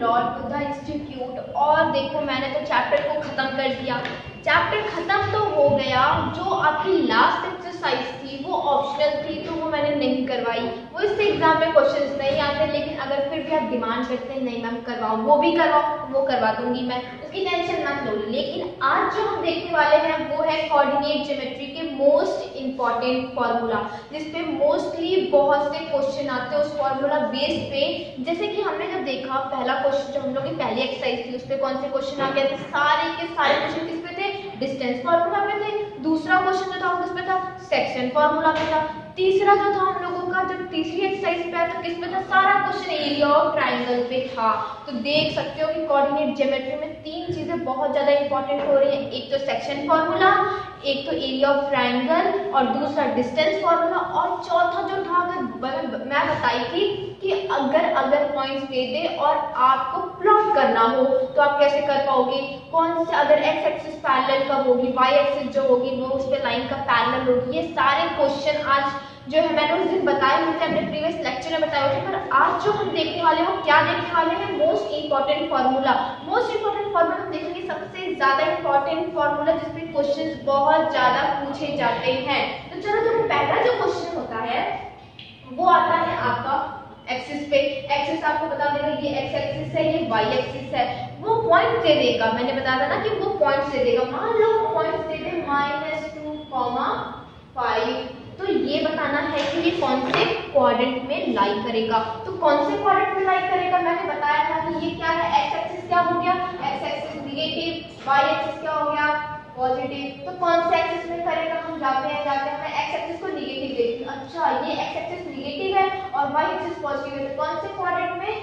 Lord Buddha institute और देखो मैंने तो चैप्टर को ख़त्म कर दिया। चैप्टर ख़त्म तो हो गया, जो आपकी लास्ट एक्सरसाइज थी वो ऑप्शनल थी तो वो मैंने नहीं करवाई, वो इससे एग्जाम में क्वेश्चंस नहीं आते, लेकिन अगर फिर भी आप डिमांड करते हैं नहीं मैम करवाओ, वो भी करवाओ, वो करवा दूंगी मैं, उसकी टेंशन मत लो। लेकिन आज जो हम देखने वाले हैं वो है कोऑर्डिनेट ज्योमेट्री के मोस्ट इंपॉर्टेंट फॉर्मूला, जिसपे मोस्टली बहुत से क्वेश्चन आते हैं उस फॉर्मूला बेस पे। जैसे कि हमने जब देखा पहला क्वेश्चन, जो हम लोग की पहली एक्सरसाइज थी, उस पर कौन से क्वेश्चन आ गए थे, सारे के सारे क्वेश्चन किस पे थे, डिस्टेंस फार्मूला पे थे। दूसरा क्वेश्चन जो था वो किस पे था, सेक्शन फार्मूला पे था। तीसरा जो था हम लोगों का, जब तीसरी एक्सरसाइज पे आया तो किस पे था, सारा क्वेश्चन एरिया ऑफ ट्राइंगल पे था। तो देख सकते हो कि कोऑर्डिनेट ज्योमेट्री में तीन चीजें बहुत ज्यादा इंपॉर्टेंट हो रही है, एक तो सेक्शन फार्मूला, एक तो एरिया ऑफ ट्राइंगल और दूसरा डिस्टेंस फार्मूला, और चौथा जो था अगर मैं बताई थी कि अगर पॉइंट्स दे दे और आपको प्लॉट करना हो तो आप कैसे कर पाओगे, कौन से अगर एक्स एक्सिस पैरेलल कब होगी, वाई एक्सिस जो होगी वो उस पे लाइन का पैरेलल होगी, ये सारे क्वेश्चन आज जो है मैंने उस दिन बताए हुए थे, अपने प्रीवियस लेक्चर में बताए हुए थे। पर आज जो हम देखने वाले हैं वो क्या देखने वाले हैं, most important formula. Most important formula हम देखेंगे सबसे ज्यादा इंपॉर्टेंट फार्मूला जिसपे क्वेश्चंस बहुत ज्यादा पूछे जाते हैं। तो चलो, जो पहला जो क्वेश्चन होता है वो आता है आपका एक्सिस पे। एक्सिस आपको बता देगा ये एक्स एक्सिस है, ये वाई एक्सिस है। वो पॉइंट दे देगा, मैंने बताया था ना कि वो पॉइंट्स दे देगा। मान लो पॉइंट्स दे दे -2,5, तो ये बताना है कि ये कौन से क्वाड्रेंट में लाई करेगा। तो कौन से क्वाड्रेंट में लाई करेगा, मैंने बताया था कि ये क्या है, एक्स एक्सिस क्या हो गया, X axis negative, Y axis क्या हो गया, पॉजिटिव। तो कौन से एक्सिस में करेगा, हम जाते हैं मैं एक्स एक्सिस को निगेटिव देखती हूँ। अच्छा, ये एक्स एक्सिस निगेटिव है और वाई एक्सिस पॉजिटिव है, तो कौन से क्वाड्रेंट में,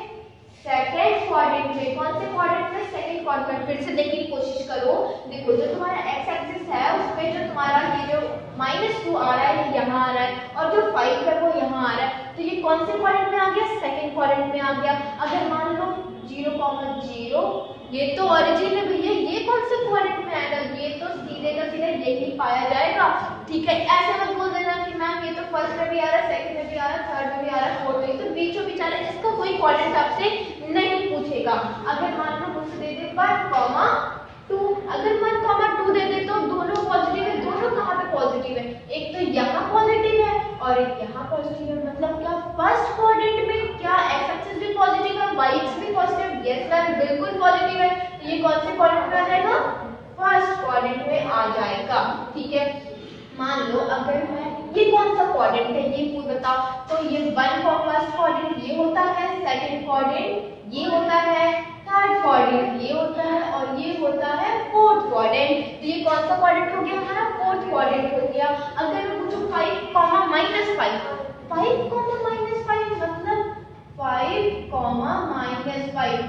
सेकंड क्वाड्रेंट में। कौन से क्वाड्रेंट में, सेकंड क्वाड्रेंट। फिर से देखने की कोशिश करो, देखो जो तुम्हारा एक्स एक्सिस है उस पे जो तुम्हारा ये जो -2 आ रहा है यहाँ आ रहा है, और जो 5 है वो यहाँ आ रहा है, तो ये कौन से क्वाड्रेंट में आ गया, सेकंड क्वाड्रेंट में आ गया। अगर मान लो 0,0, ये तो ओरिजिन है भैया, ये कौन से क्वाड्रेंट में आएगा, ये तो सीधे का सीधा यही पाया जाएगा। ठीक है, ऐसे मत बोल देना कि मैम ये तो फर्स्ट में भी आ रहा है, सेकंड में भी आ रहा है, थर्ड में भी आ रहा है, फोर्थ में, तो बीचों बीच आ रहा है, इसका कोई क्वाड्रेंट आपसे नहीं पूछेगा। अगर मान लो मुझसे दे दे 1,2, अगर 1,2 दे दे तो दोनों पॉजिटिव है, दोनों कहाँ पे पॉजिटिव है, एक तो यहाँ पॉजिटिव है और एक यहाँ पॉजिटिव है। मतलब क्या फर्स्ट क्वाड्रेंट में क्या एक्स एक्सिस भी पॉजिटिव है, वाई एक्सिस भी पॉजिटिव, यस मैम बिल्कुल पॉजिटिव है। ये कौन से क्वाड्रेंट में आ जाएगा, फर्स्ट क्वाड्रेंट में आ जाएगा। ठीक है, मान लो अगर मैं, ये कौन सा क्वाड्रेंट है ये पूछ बताओ, तो ये फर्स्ट क्वाड्रेंट ये होता है, सेकंड क्वाड्रेंट ये होता है, थर्ड क्वाड्रेंट ये होता है और ये होता है फोर्थ क्वाड्रेंट। तो ये कौन सा क्वाड्रेंट हो गया हमारा, फोर्थ क्वाड्रेंट हो गया। अगर मैं पूछूं 5, -5, 5, मतलब 5,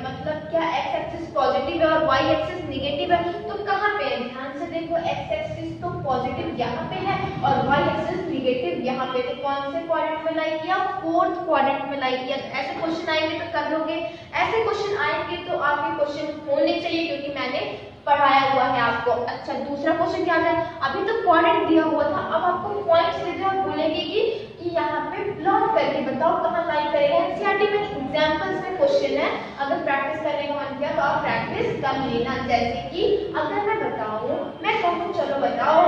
मतलब क्या एक्स एक्सिस पॉजिटिव है और वाई एक्सिस निगेटिव है, तो कहाँ पे है, ध्यान से देखो, एक्स एक्सिस तो पॉजिटिव यहाँ पे है और वाई एक्सिस निगेटिव यहाँ पे, तो कौन से क्वाड्रेंट में लाई किया, फोर्थ क्वाड्रेंट में लाई किया। तो ऐसे क्वेश्चन आएंगे तो कर लोगे, ऐसे क्वेश्चन आएंगे तो आपके क्वेश्चन होने चाहिए क्योंकि मैंने पढ़ाया हुआ है आपको। अच्छा, दूसरा क्वेश्चन क्या है, अभी तो क्वाड्रेंट दिया हुआ था, अब आपको पॉइंट्स दे दिया, बोलेगी कि यहाँ पे प्लॉट करके बताओ कहाँ लाई करेगा। एनसीईआरटी में एग्जांपल्स में क्वेश्चन है, अगर प्रैक्टिस करने का मन किया तो आप प्रैक्टिस कर लेना। जैसे कि अगर मैं बताऊं, मैं कहूँ चलो बताओ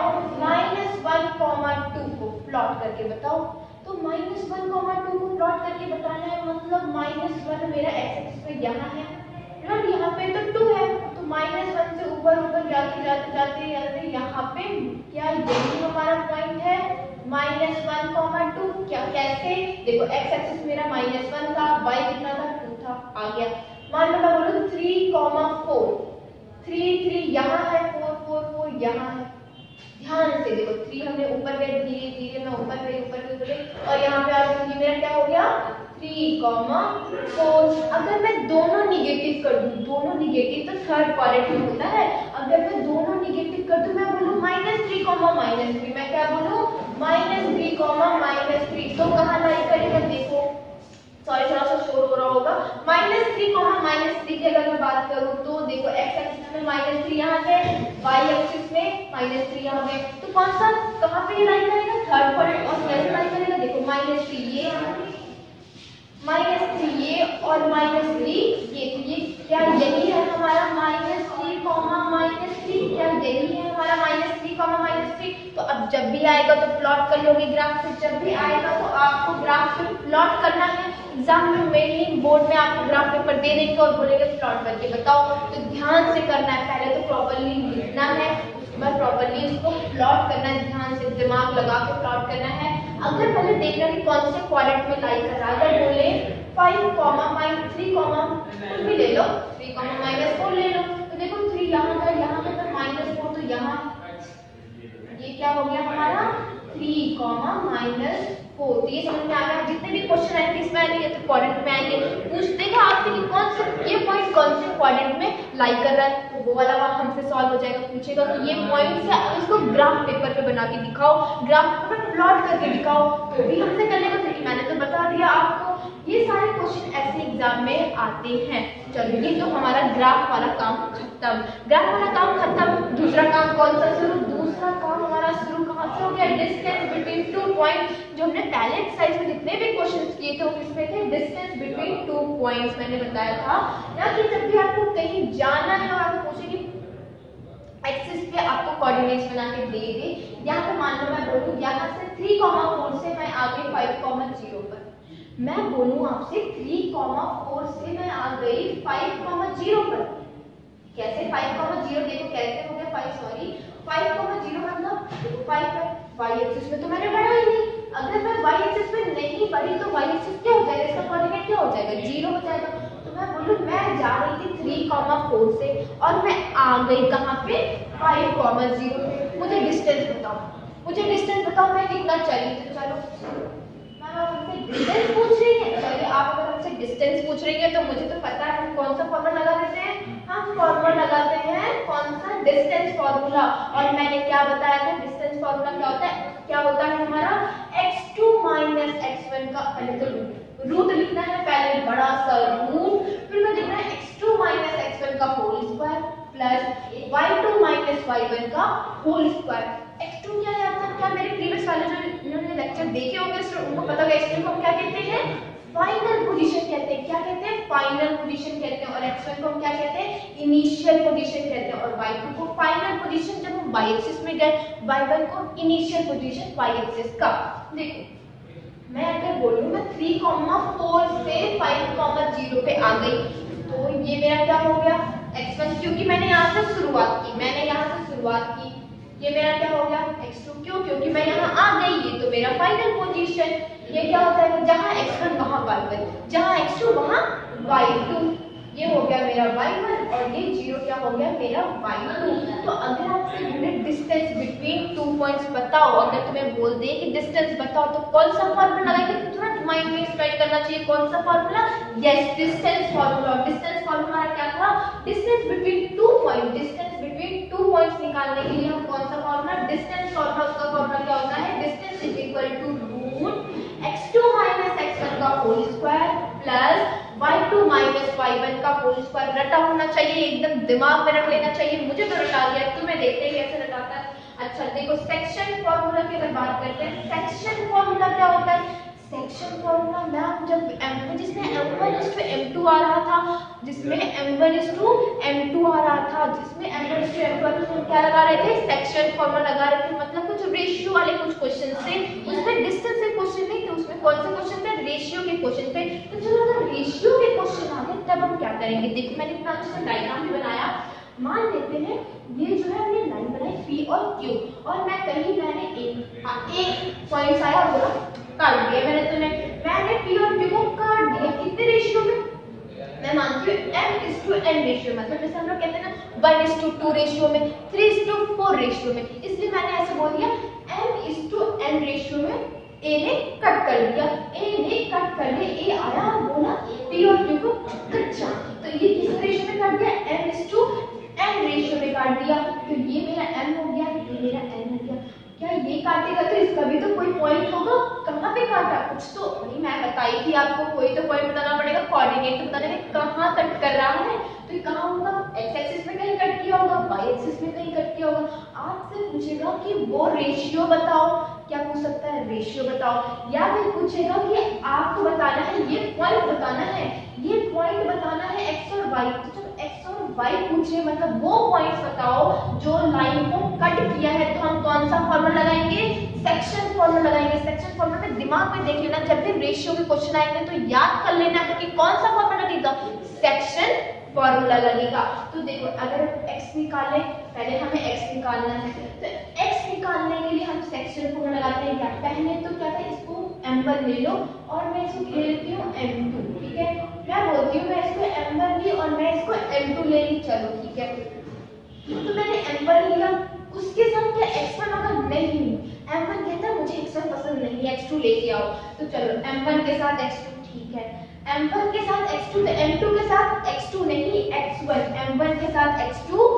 -1,2 को प्लॉट करके बताओ, तो -1,2 को प्लॉट करके बताना है, मतलब -1 मेरा एक्स एक्सिस पे यहाँ है, प्लॉट यहाँ पे तो 2 है, तो -1 से ऊपर जाते यहाँ पे क्या यही हमारा पॉइंट है, -1,2। क्या कैसे, देखो एक्स एक्सिस मेरा -1 था, वाई कितना था, 2 था, आ गया। मान लो मैं बोलूं 3,4, 3 यहाँ है, 4 यहाँ है। ध्यान से देखो, 3 हमने ऊपर गए, धीरे धीरे मैं ऊपर गई और यहाँ पे आ गई, मेरा क्या हो गया 3,4। अगर मैं दोनों निगेटिव कर दूं, दोनों निगेटिव तो थर्ड क्वाड्रेंट में होता है, अगर मैं दोनों निगेटिव कर दूं, मैं बोलूं -3, मैं क्या बोलूं -3, तो कहाँ लाई करेगा, देखो सॉरी थोड़ा सा शोर हो रहा होगा, -3 की अगर मैं बात करूं तो देखो एक्स एक्सिस में -3 यहाँ है, वाई एक्सिस में -3 यहाँ पे, तो कौन सा कहाँ पे लाई करेगा, थर्ड क्वाड्रेंट, और कैसे लाई करेगा, देखो -3 ये -3 ये और -3 ये, तो ये क्या यही है हमारा -3, -3, क्या यही है हमारा -3, -3। तो अब जब भी आएगा तो प्लॉट कर लोगे ग्राफ पे, जब भी आएगा तो आपको ग्राफ पे प्लॉट करना है। एग्जाम में मेनली बोर्ड में आपको ग्राफ पेपर दे देंगे और बोलेंगे प्लॉट करके बताओ, तो ध्यान से करना है। पहले तो प्रॉपर्ली लिखना है, उसके बाद प्रॉपर्ली उसको प्लॉट करना है, ध्यान से दिमाग लगा के प्लॉट करना है। अगर पहले देखना कि कौन से क्वाड्रेंट में लाई कर रहा है, अगर बोले 5, -3, कुछ भी ले लो, 3, -4 ले लो, तो देखो 3 यहाँ का, यहाँ पे तो -4 तो यहाँ, ये क्या हो गया हमारा 3, -4। तो ये समझ में आ गया। जितने भी क्वेश्चन आएंगे इसमें आएंगे तो क्वाड्रेंट में आएंगे, पूछ देगा आपसे कि कौन से ये पॉइंट कौन से क्वाड्रेंट में लाई कर रहा है, तो वो वाला हमसे सॉल्व हो जाएगा। पूछेगा कि ये पॉइंट से इसको ग्राफ पेपर पे बना के दिखाओ, ग्राफ पेपर पे प्लॉट करके दिखाओ, तो भी हमसे करने को चाहिए। मैंने तो बता दिया आपको, ये सारे क्वेश्चन ऐसे एग्जाम में आते हैं। चलो ये तो हमारा ग्राफ वाला काम खत्म, ग्राफ वाला काम खत्म। दूसरा काम कौन सा शुरू? दूसरा काम हमारा शुरू कहाँ से हो गया? Distance between 2 point. जो हमने पहले एक्सरसाइज में जितने भी क्वेश्चंस किए थे वो किसमें थे? डिस्टेंस बिटवीन 2 पॉइंट्स मैंने बताया था ना, कि जब भी आपको कहीं जाना है और आपको पूछे कि एक्सिस पे आपको कोऑर्डिनेट्स बना के दे दे, यहाँ पे मान लो मैं बोलूँ यहाँ से 3,4 से मैं आ गई 5,0 पर, मैं बोलूँ आपसे 3,4 से मैं आ गई 5,0 पर। कैसे 5,0? देखो कैसे हो गया 5, सॉरी 5,0 मतलब 5 है, y एक्सिस में तो मैंने बढ़ा ही नहीं। अगर मैं y एक्सिस में नहीं बढ़ी तो y एक्सिस क्या हो जाएगा? इसका कोऑर्डिनेट क्या हो जाएगा? 0 हो जाएगा। तो मैं बोलूँ मैं जा रही थी 3,4 से और मैं आ गई कहाँ पे? 5,0 पे। मुझे डिस्टेंस बताओ, मुझे डिस्टेंस बताओ, मैं कितना चली? तो चलो आप हमसे डिस्टेंस पूछ रही है, चलिए आप अगर हमसे डिस्टेंस पूछ रही है तो मुझे तो पता है हम कौन सा फॉर्मूला लगा देते हैं, हम फॉर्मूला लगाते हैं कौन सा? Distance formula. और मैंने क्या बताया था? डिस्टेंस फॉर्मूला क्या होता है? क्या होता है हमारा? x2 - x1 का पहले तो रूट लिखना है, पहले बड़ा सा रूट, फिर मैं लिखना है x2 - x1 का whole square plus y2 - y1 का होल स्क्वायर। x2 क्या याद था? क्या मेरे प्रीवियस वाले जो इन्होंने लेक्चर देखे होंगे उनको पता होगा x2 को हम क्या कहते हैं? फाइनल पोजीशन कहते हैं। क्या कहते हैं? फाइनल पोजीशन कहते हैं। और x1 को हम क्या कहते हैं? इनिशियल पोजीशन कहते हैं। और y2 को फाइनल पोजीशन जब हम y एक्सिस में गए, y1 को इनिशियल पोजीशन y एक्सिस का। देखो मैं अगर बोलूं मैं 3,4 से 5,0 पे आ गई, तो ये मेरा क्या हो गया? x1, क्योंकि मैंने यहाँ से शुरुआत की, मैंने यहाँ से शुरुआत की, ये मेरा क्या हो गया? x2, क्यों? क्योंकि मैं यहाँ आ गई, ये तो मेरा फाइनल पोजीशन। ये क्या हो जाएगा? जहाँ x1 वहाँ y1, जहाँ x2 वहाँ y2, ये हो गया मेरा y1 और ये 0 क्या हो गया? मेरा y2। तो अगर आपसे बोले डिस्टेंस बिटवीन 2 पॉइंट्स बताओ, अगर तुम्हें बोल दे कि डिस्टेंस बताओ, तो कौन सा फॉर्मूला लगाएंगे? तो तुरंत माइंड में स्ट्राइक करना चाहिए कौन सा formula? Yes, distance formula. Distance formula क्या था? Distance between 2 point, distance between 2 points निकालने के लिए हम कौन सा फॉर्मूला? Distance formula. उसका फॉर्मूला क्या होता है? Distance is equal to root x2 - x1 का whole square plus y2 - y1 का होल स्क्वायर। रटा होना चाहिए, एकदम दिमाग में रख लेना चाहिए। मुझे तो रटा दिया, तुम्हें देखते हैं कैसे रटाता है। अच्छा देखो सेक्शन फॉर्मूला की अगर बात करते हैं, सेक्शन फॉर्मूला क्या होता है? सेक्शन फॉर्मूला मैम जब जिसमें m1:m2 आ रहा था, जिसमें m1:m2 आ रहा था, जिसमें m1:m2 हम क्या लगा रहे थे? सेक्शन फॉर्मूला लगा रहे थे। मतलब कुछ रेशियो वाले कुछ क्वेश्चन थे, उसमें डिस्टेंस के क्वेश्चन नहीं थे, उसमें कौन से क्वेश्चन थे? रेशियो के क्वेश्चन थे। तो चलो अगर रेशियो के क्वेश्चन आ गए तब हम क्या करेंगे? देखो मैंने इतना अच्छा डायग्राम भी बनाया। मान लेते हैं ये जो है हमने लाइन बनाई P और Q, और मैं कहीं मैंने एक पॉइंट आया बोला काट दिया मैंने P और Q को काट दिया। कितने रेशियो में? मैं मानती हूँ m:n रेशियो, मतलब जैसे हम लोग कहते हैं ना 1:2 रेशियो में, 3:4 रेशियो में, इसलिए मैंने ऐसे बोल दिया m:n रेशियो में A ने कट कर दिया। A ने कट कर दिया, A आया बोला P और Q को कच्चा, तो ये किस रेशियो में काट दिया? m:n रेशियो में काट दिया। तो ये मेरा m हो गया, ये मेरा n हो गया। क्या ये काटेगा तो इसका भी तो कोई पॉइंट होगा, कहाँ पे काटा? कुछ तो नहीं, मैं बताई थी आपको कोई तो पॉइंट बताना पड़ेगा, कोऑर्डिनेट तो बताने में कहाँ कट कर रहा है, तो ये कहाँ होगा? x एक्सिस में कहीं कट किया होगा, y एक्सिस में कहीं कट किया क्या होगा, आपसे पूछेगा कि वो रेशियो बताओ, क्या पूछ सकता है, रेशियो बताओ, या फिर पूछेगा कि आपको बताना है, ये पॉइंट बताना है, ये पॉइंट बताना है एक्स और वाई। तो जब एक्स और वाई पूछे मतलब वो पॉइंट्स बताओ जो लाइन को कट किया है, तो हम कौन सा फॉर्मूला लगाएंगे, सेक्शन फॉर्मूला लगाएंगे। सेक्शन फॉर्मूला में दिमाग में देख लेना, जब भी रेशियो के क्वेश्चन आएंगे तो याद कर लेना कि कौन सा फॉर्मूला लगेगा, सेक्शन फॉर्मूला लगेगा। तो देखो अगर x निकाले, पहले हमें x निकालना है, तो x निकालने के लिए हम सेक्शन फॉर्मूला लगाते हैं क्या, पहले तो क्या था, इसको m1 ले लो और मैं इसको ले लेती हूँ m2, ठीक है, मैं बोलती हूँ मैं इसको m1 ली और मैं इसको m2 ले ली, चलो ठीक है, तो मैंने m1 लिया, उसके साथ क्या x1 होगा, नहीं, m1 कहता है मुझे x1 पसंद नहीं है, x2 लेके आओ, तो चलो m1 के साथ x2, ठीक है, m1 के साथ x2, तो m2 के साथ x2 नहीं x1, m1 के साथ x2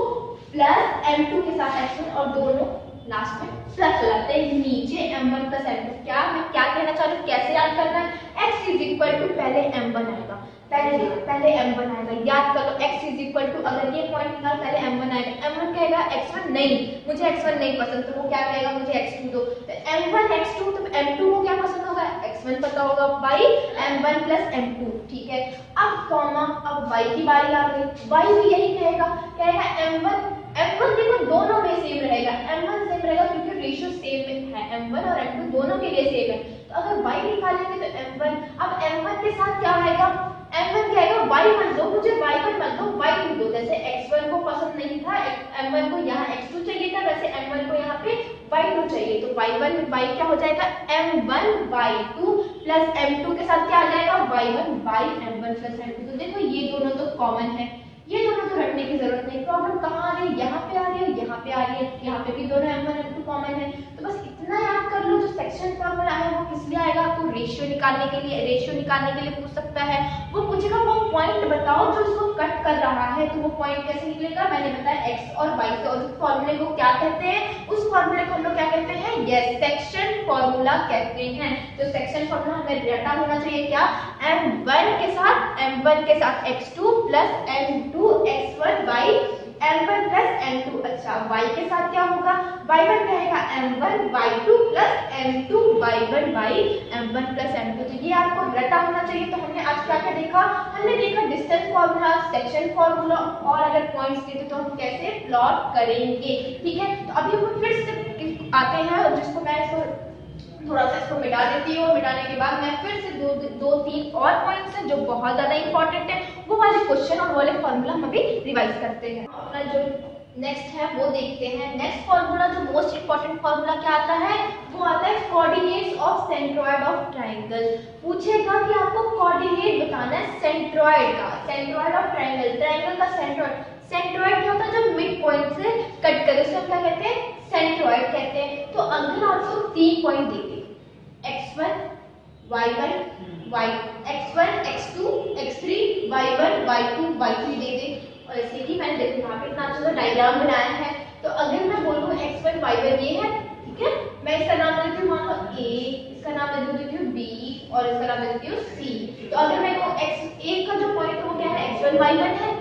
प्लस m2 के साथ x1 और दोनों लास्ट में प्लस लगाते हैं नीचे m1 प्लस m2। क्या मैं क्या कहना चाह रही हूँ, कैसे याद करना है, x इज इक्वल टू पहले m1 आएगा, पहले m1 आएगा, याद कर लो, x इज इक्वल टू अगर ये पॉइंट निकाल पहले m1 आएगा, m1 कहेगा x1 नहीं, मुझे x1 नहीं पसंद, तो वो क्या कहेगा, मुझे x2 दो, तो m1 x2, तो m2 को क्या पसंद होगा, x1 पता होगा, बाई m1 प्लस m2, ठीक है। अब कॉमा, अब y की बारी आ गई, y भी यही कहेगा m1 देखो दोनों में सेम रहेगा, m1 सेम रहेगा क्योंकि रेशियो सेम है, m1 और m2 दोनों के लिए सेम है, तो अगर y निकालेंगे तो m1, अब m1 के साथ क्या आएगा, m1 कहेगा y मत दो मुझे, y1 मत दो, y2 दो, जैसे x1 को पसंद नहीं था, m1 को यहाँ x2 चाहिए था, वैसे m1 को यहाँ पे y2 चाहिए, तो y1 y क्या हो जाएगा, m1 y2 प्लस m2 के साथ क्या आ जाएगा, y1 y m1 plus m2। तो देखो ये दोनों तो कॉमन है, ये दोनों तो रटने की जरूरत नहीं, प्रॉब्लम कहाँ आ रही है, यहाँ पे आ रही है, यहाँ पे आ रही है, यहाँ पे भी दोनों m1 m2 कॉमन है, तो बस इतना याद कर लो, जो सेक्शन फॉर्मूला है वो किस लिए आएगा, आपको रेशियो निकालने के लिए पूछ सकता है, वो पूछेगा वो पॉइंट बताओ जो इसको कट कर रहा है, तो वो पॉइंट कैसे निकलेगा, मैंने बताया x और y से, और उस फॉर्मूले को क्या कहते हैं, उस फॉर्मूले को हम लोग क्या कहते हैं, यस सेक्शन फॉर्मूला कहते हैं। तो सेक्शन फॉर्मूला हमें रटा होना चाहिए क्या, m1 के साथ x2 plus m2 x1 y m1 plus m2, अच्छा y के साथ क्या होगा, y1 कहेगा m1 y2 plus m2 y1 y m1 plus m2, तो ये आपको रटा होना चाहिए। तो हमने आज क्या क्या देखा, हमने देखा डिस्टेंस फॉर्मूला, सेक्शन फॉर्मूला, और अगर पॉइंट्स देते तो हम कैसे प्लॉट करेंगे, ठीक है। तो अभी हम फिर से आते हैं, जिसको मैं इसको थोड़ा सा इसको मिटा देती हूँ, मिटाने के बाद मैं फिर से दो तीन और पॉइंट्स हैं जो बहुत ज्यादा इंपॉर्टेंट है, वो वाले क्वेश्चन और वाले फॉर्मूला हम अभी रिवाइज करते हैं। अपना जो नेक्स्ट है वो देखते हैं। नेक्स्ट फॉर्मूला जो मोस्ट इंपॉर्टेंट फॉर्मूला क्या आता है, वो आता है coordinates of centroid of triangle. पूछेगा कि आपको कोऑर्डिनेट बताना है सेंट्रॉइड का, सेंट्रॉइड ऑफ ट्राइंगल, ट्राइंगल का सेंट्रॉइड, सेंट्रॉइड क्या होता है, जो मिड पॉइंट से कट करे उसे हम क्या कहते हैं, सेंट्रॉइड कहते हैं। तो अगर आपको 3 पॉइंट देते x1 y1 y x1 x2 x3 y1 y2 y3 दे दे, और ऐसे ही मैंने देखो यहाँ पे इतना अच्छा डायग्राम बनाया है। तो अगर मैं बोलूँ x1 y1 ये है, ठीक है, मैं इसका नाम दे देती हूँ मान लो a, इसका नाम दे देती हूँ b और इसका नाम दे देती हूँ c। तो अगर मैं a का जो पॉइंट है वो क्या है, x1 y1 है,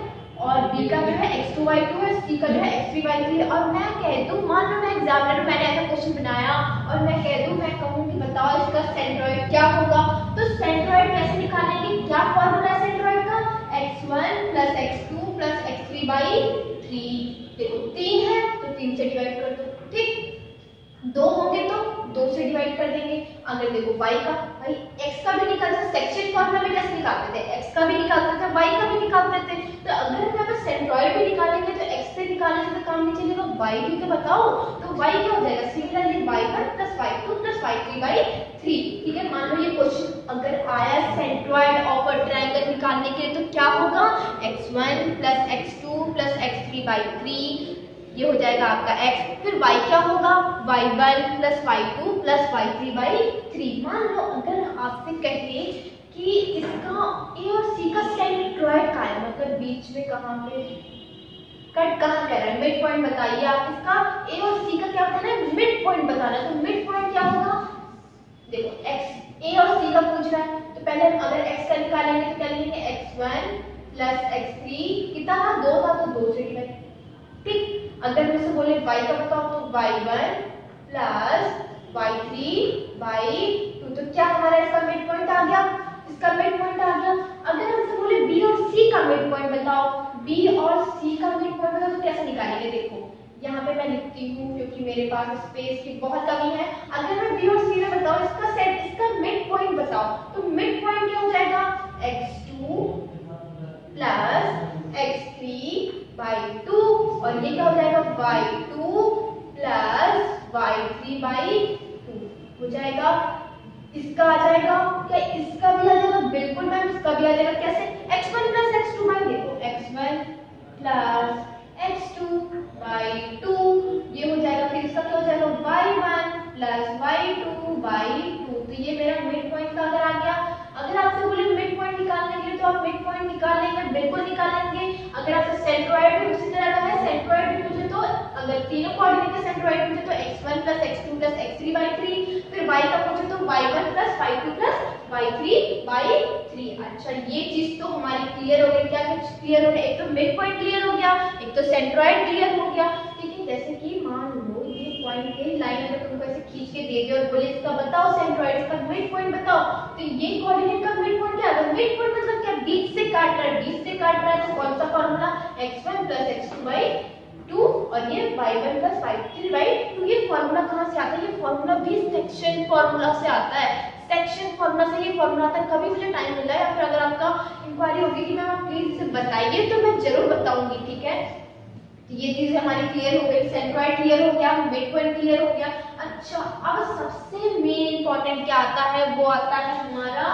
और b का जो है x2 y2 है, c का जो है x3 y3 है, और मैं कह दूं, मान लो मैं एग्जामिनर मैंने ऐसा क्वेश्चन बनाया और मैं कह दूं, मैं कहूं कि बताओ इसका सेंट्रॉइड क्या होगा, तो सेंट्रॉइड कैसे निकालेंगे, क्या फॉर्मूला है सेंट्रॉइड का, x1 plus x2 plus x3 by 3। देखो 3 है तो 3 से डिवाइड कर दो, ठीक, 2 होंगे तो 2 से डिवाइड कर देंगे। अगर देखो y का, भाई x का भी निकालते, सेक्शन फॉर्मूला में कैसे निकालते थे, x का भी निकालते थे, y का भी निकालते थे। तो अगर मैं सेंट्रॉइड भी निकालेंगे तो x से निकालने से तो काम नहीं चलेगा, y भी तो बताओ, तो y क्या हो जाएगा, similarly y1 plus y2 plus y3 by 3, ठीक है। मान लो ये क्वेश्चन अगर आया सेंट्रॉइड ऑफ अ ट्रायंगल निकालने के लिए, तो क्या होगा, x1 plus x2 plus x3 by 3, ये हो जाएगा आपका x, फिर y क्या होगा, y1 plus y2 plus y3 by 3। मान लो अगर आपसे कहे कि इसका a और c का सेंट्रॉइड कहाँ है, मतलब बीच में कहाँ पे कट कहाँ कर रहा है, मिड पॉइंट बताइए आप, इसका a और c का क्या बताना है, मिड पॉइंट बताना है। तो मिड पॉइंट क्या होगा, देखो x a और c का पूछ रहा है, तो पहले अगर x का निकालेंगे तो क्या लिखेंगे, x1 प्लस x3, कितना था, 2 था तो 2 से डिवाइड, ठीक। अगर मुझसे बोले y का बताओ तो y1 प्लस y3/2, तो क्या हमारा इसका मिड पॉइंट आ गया, इसका मिड पॉइंट आ गया। अगर हमसे बोले b और c का मिड पॉइंट बताओ, b और c का मिड पॉइंट बताओ, तो कैसे निकालेंगे? देखो यहाँ पे मैं लिखती हूँ क्योंकि मेरे पास स्पेस की बहुत कमी है। अगर मैं b और c में बताऊँ इसका सेट, इसका मिड पॉइंट बताओ, तो मिड पॉइंट क्या हो जाएगा, x2 प्लस x3/2, और ये क्या हो जाएगा, y2 प्लस y3/2 हो जाएगा। इसका आ जाएगा क्या, इसका भी आ जाएगा, बिल्कुल मैम इसका भी आ जाएगा। कैसे, x1 प्लस x2 बाई, देखो x1 प्लस x2/2 ये हो जाएगा। फिर इसका क्या हो जाएगा, y1 प्लस y2/2, तो ये मेरा मिड पॉइंट का अगर आ गया। अगर आपसे बोले मिड पॉइंट निकालने के लिए तो आप मिड पॉइंट निकाल लेंगे, बिल्कुल निकालेंगे। अगर आपसे सेंट्रोइड भी उसी तरह का है, सेंट्रोइड भी पूछे तो अगर तीनों कोऑर्डिनेट के सेंट्रोइड पूछे तो x1 plus x2 plus x3/3, फिर y का पूछे तो y1 plus y2 plus y3/3। अच्छा, ये चीज तो हमारी क्लियर हो गई। क्या क्लियर हो गया, एक तो मिड पॉइंट क्लियर हो गया, एक तो सेंट्रोइड क्लियर हो गया। लेकिन जैसे कि मान लो ये पॉइंट के लाइन अगर तुमको ऐसे खींच के दे दे और बोले इसका बताओ सेंट्रोइड का मिड पॉइंट बताओ, तो ये कोऑर्डिनेट का मिड पॉइंट क्या है, मिड पॉइंट मतलब क्या, बीच से काट रहा है, बीच से काट रहा है, तो कौन सा फॉर्मूला, x1 प्लस x2/2 और ये y1 प्लस y3/2। ये फॉर्मूला कहाँ से आता है, ये फॉर्मूला भी सेक्शन फॉर्मूला से आता है। सेक्शन फॉर्मूला से ये फॉर्मूला आता है। कभी मुझे टाइम मिला या फिर अगर आपका इंक्वायरी होगी कि मैम आप प्लीज इसे बताइए, तो मैं जरूर बताऊंगी, ठीक है। तो ये चीज हमारी क्लियर हो गई, सेंट्रोइड क्लियर हो गया, मिड पॉइंट क्लियर हो गया। अच्छा, अब सबसे मेन इंपॉर्टेंट क्या आता है, वो आता है हमारा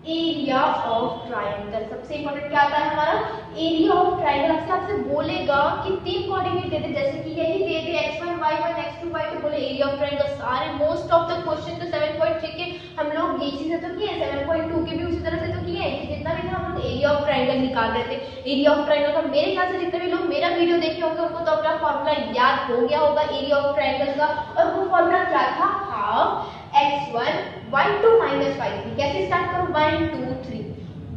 एरिया ऑफ ट्राइंगल। सबसे इंपॉर्टेंट क्या आता है हमारा, एरिया ऑफ ट्राइंगल। आपसे बोलेगा कि तीन कोऑर्डिनेट दे दे, जैसे कि यही दे दे x1 y1 x2 y2, बोले एरिया ऑफ ट्राइंगल। सारे मोस्ट ऑफ द क्वेश्चन तो 7.3 के हम लोग इसी से तो किए, 7.2 के भी उसी तरह से तो किए। जितना भी था हम लोग एरिया ऑफ ट्राइंगल निकाल रहे थे। एरिया ऑफ ट्राइंगल का मेरे ख्याल से जितने भी लोग मेरा वीडियो देखे होंगे उनको तो अपना फॉर्मूला याद हो गया होगा एरिया ऑफ ट्राइंगल का। और वो फॉर्मूला क्या था, half x1 y2 minus y3। कैसे स्टार्ट करूं, 1 2 3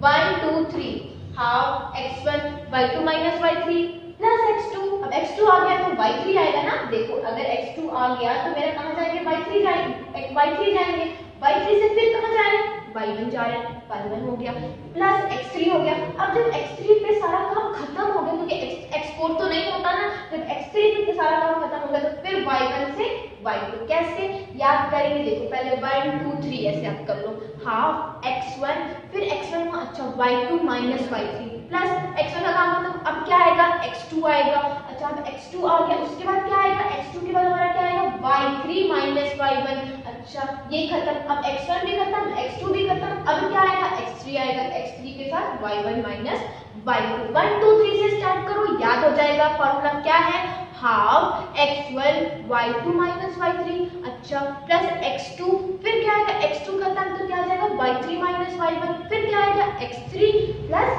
1 2 3, half x1 y2 minus y3 plus x2। अब x2 आ गया तो y3 आएगा ना। देखो अगर x2 आ गया तो मेरा कहां जाएंगे, y3 जाएंगे, y3 से फिर कहां जाएंगे, y1 जा रहे हैं, y1 हो गया प्लस x3 हो गया। अब जब x3 पे सारा काम खत्म हो गया, क्योंकि x4 तो नहीं होता ना, जब x3 पे सारा काम खत्म हो गया तो फिर y1 से y2 कैसे याद करेंगे। देखो पहले 1 2 3 ऐसे आप कर लो, हाफ x1 फिर x1 में, अच्छा y2 minus y3 plus x1 का काम खत्म। अब क्या आएगा, x2 आएगा। अच्छा, अब x2 आ गया, उसके बाद क्या आएगा, x2 के बाद हमारा क्या आएगा, y3 माइनस y1। अच्छा, ये खत्म। अब x1 भी खत्म, x2 भी खत्म। अब क्या आएगा, x3 आएगा, x3 के साथ y1 माइनस y2। 1 2 3 से स्टार्ट करो, याद हो जाएगा। फॉर्मूला क्या है, half x1 y2 minus y3, अच्छा प्लस x2, फिर क्या आएगा, x2 खत्म तो क्या आ जाएगा, y3 माइनस y1, फिर क्या आएगा, x3 plus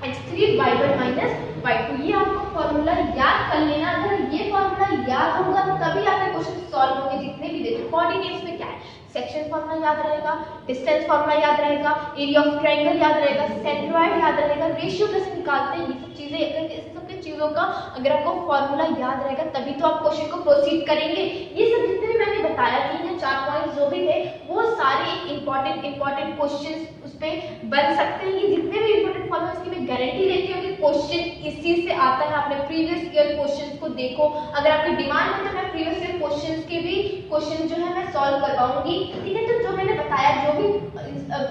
x3 y1 minus y2। ये आपको फॉर्मूला याद कर लेना। अगर ये फॉर्मूला याद होगा तभी आपके क्वेश्चन सॉल्व होंगे। जितने भी देखो कोऑर्डिनेट्स में क्या है, सेक्शन फॉर्मूला याद रहेगा, डिस्टेंस फॉर्मूला याद रहेगा, एरिया ऑफ ट्रायंगल याद रहेगा, सेंट्रोइड याद रहेगा, रेशियो कैसे निकालते हैं, ये सब चीजें, इस सब चीजों का अगर आपको फॉर्मूला याद रहेगा तभी तो आप क्वेश्चन को प्रोसीड करेंगे। ये सब जितने भी मैंने बताया, 3 या 4 पॉइंट्स जो भी थे, वो सारे इंपॉर्टेंट क्वेश्चंस उस पे बन सकते हैं। ये जितने भी इंपॉर्टेंट फॉर्मूला, इसकी मैं गारंटी देती हूँ कि क्वेश्चन इस चीज से आता है। आपने प्रीवियस ईयर क्वेश्चंस को देखो, अगर आपकी डिमांड है तो मैं प्रीवियस ईयर क्वेश्चंस के भी क्वेश्चन जो है मैं सॉल्व करवाऊंगी, ठीक है। तो जो मैंने बताया, जो भी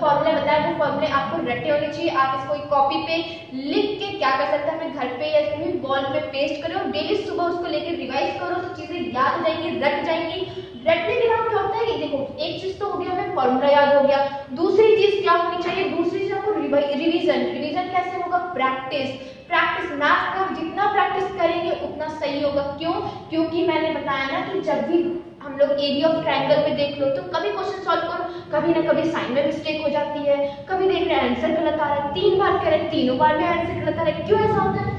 फॉर्मूला बताया, वो फॉर्मूले आपको रटे होने चाहिए। आप इसको एक कॉपी पे लिख के क्या कर सकते हैं, अपने घर पे या कहीं वॉल पे पेस्ट करो, डेली सुबह उसको लेकर रिवाइज करो, तो चीजें याद हो जाएंगी, रट जाएंगी। रटने के बाद क्या होता है कि देखो, एक चीज तो हो गया, हमें फॉर्मूला याद हो गया। दूसरी चीज क्या होनी चाहिए, दूसरी चीज आपको रिवीजन कैसे होगा, प्रैक्टिस मैथ का जितना प्रैक्टिस करेंगे उतना सही होगा। क्यों, क्योंकि मैंने बताया ना कि जब भी हम लोग एरिया ऑफ ट्रायंगल में देख लो तो कभी क्वेश्चन सॉल्व करो, कभी ना कभी साइन में मिस्टेक हो जाती है, कभी देख रहे हैं आंसर गलत आ रहा है, 3 बार करें, तीनों बार में आंसर गलत आ रहा है। क्यों ऐसा होता है,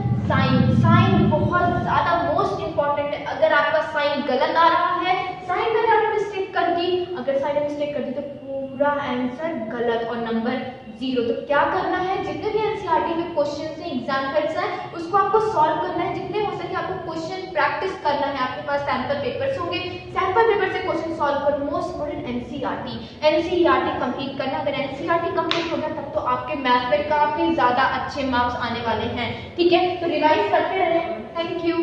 साइन बहुत ज्यादा मोस्ट इंपॉर्टेंट है। अगर आपका साइन गलत आ रहा है, साइन में आपने मिस्टेक कर दी, अगर साइन में मिस्टेक कर दी तो पूरा आंसर गलत और नंबर 0। तो क्या करना है, जितने भी एनसीईआरटी में क्वेश्चन है एग्जाम्पल्स हैं उसको आपको सॉल्व करना है, जितने हो सके आपको क्वेश्चन प्रैक्टिस करना है। आपके पास सैंपल पेपर्स होंगे, सैंपल पेपर से क्वेश्चन सॉल्व करो। मोस्ट इंपोर्टेंट एनसीईआरटी कंप्लीट करना। अगर एनसीईआरटी कंप्लीट हो गया तब तो आपके मैथ में काफी ज्यादा अच्छे मार्क्स आने वाले हैं। ठीक है, तो रिवाइज करते रहे। Thank you.